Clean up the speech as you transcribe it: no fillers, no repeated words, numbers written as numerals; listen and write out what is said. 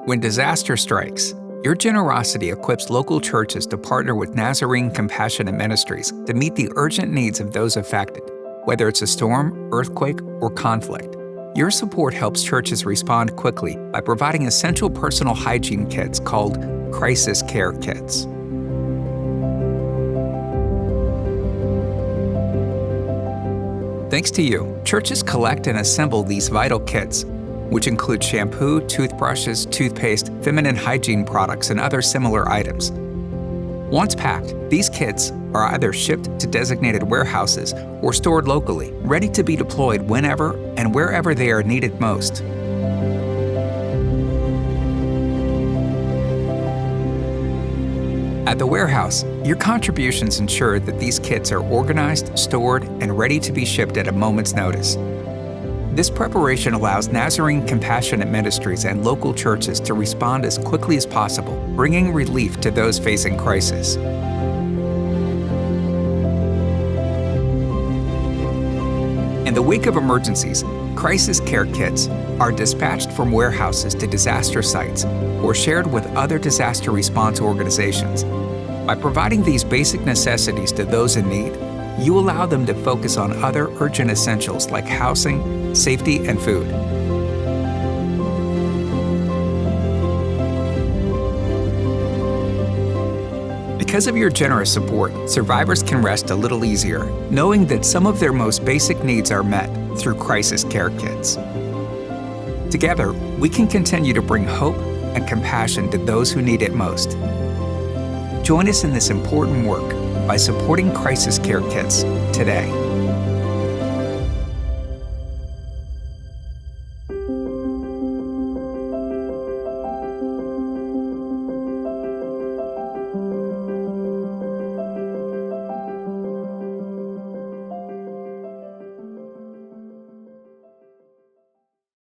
When disaster strikes, your generosity equips local churches to partner with Nazarene Compassionate Ministries to meet the urgent needs of those affected, whether it's a storm, earthquake, or conflict. Your support helps churches respond quickly by providing essential personal hygiene kits called crisis care kits. Thanks to you, churches collect and assemble these vital kits, which include shampoo, toothbrushes, toothpaste, feminine hygiene products, and other similar items. Once packed, these kits are either shipped to designated warehouses or stored locally, ready to be deployed whenever and wherever they are needed most. At the warehouse, your contributions ensure that these kits are organized, stored, and ready to be shipped at a moment's notice. This preparation allows Nazarene Compassionate Ministries and local churches to respond as quickly as possible, bringing relief to those facing crisis. In the wake of emergencies, crisis care kits are dispatched from warehouses to disaster sites or shared with other disaster response organizations. By providing these basic necessities to those in need, you allow them to focus on other urgent essentials like housing, safety, and food. Because of your generous support, survivors can rest a little easier, knowing that some of their most basic needs are met through crisis care kits. Together, we can continue to bring hope and compassion to those who need it most. Join us in this important work by supporting crisis care kits today.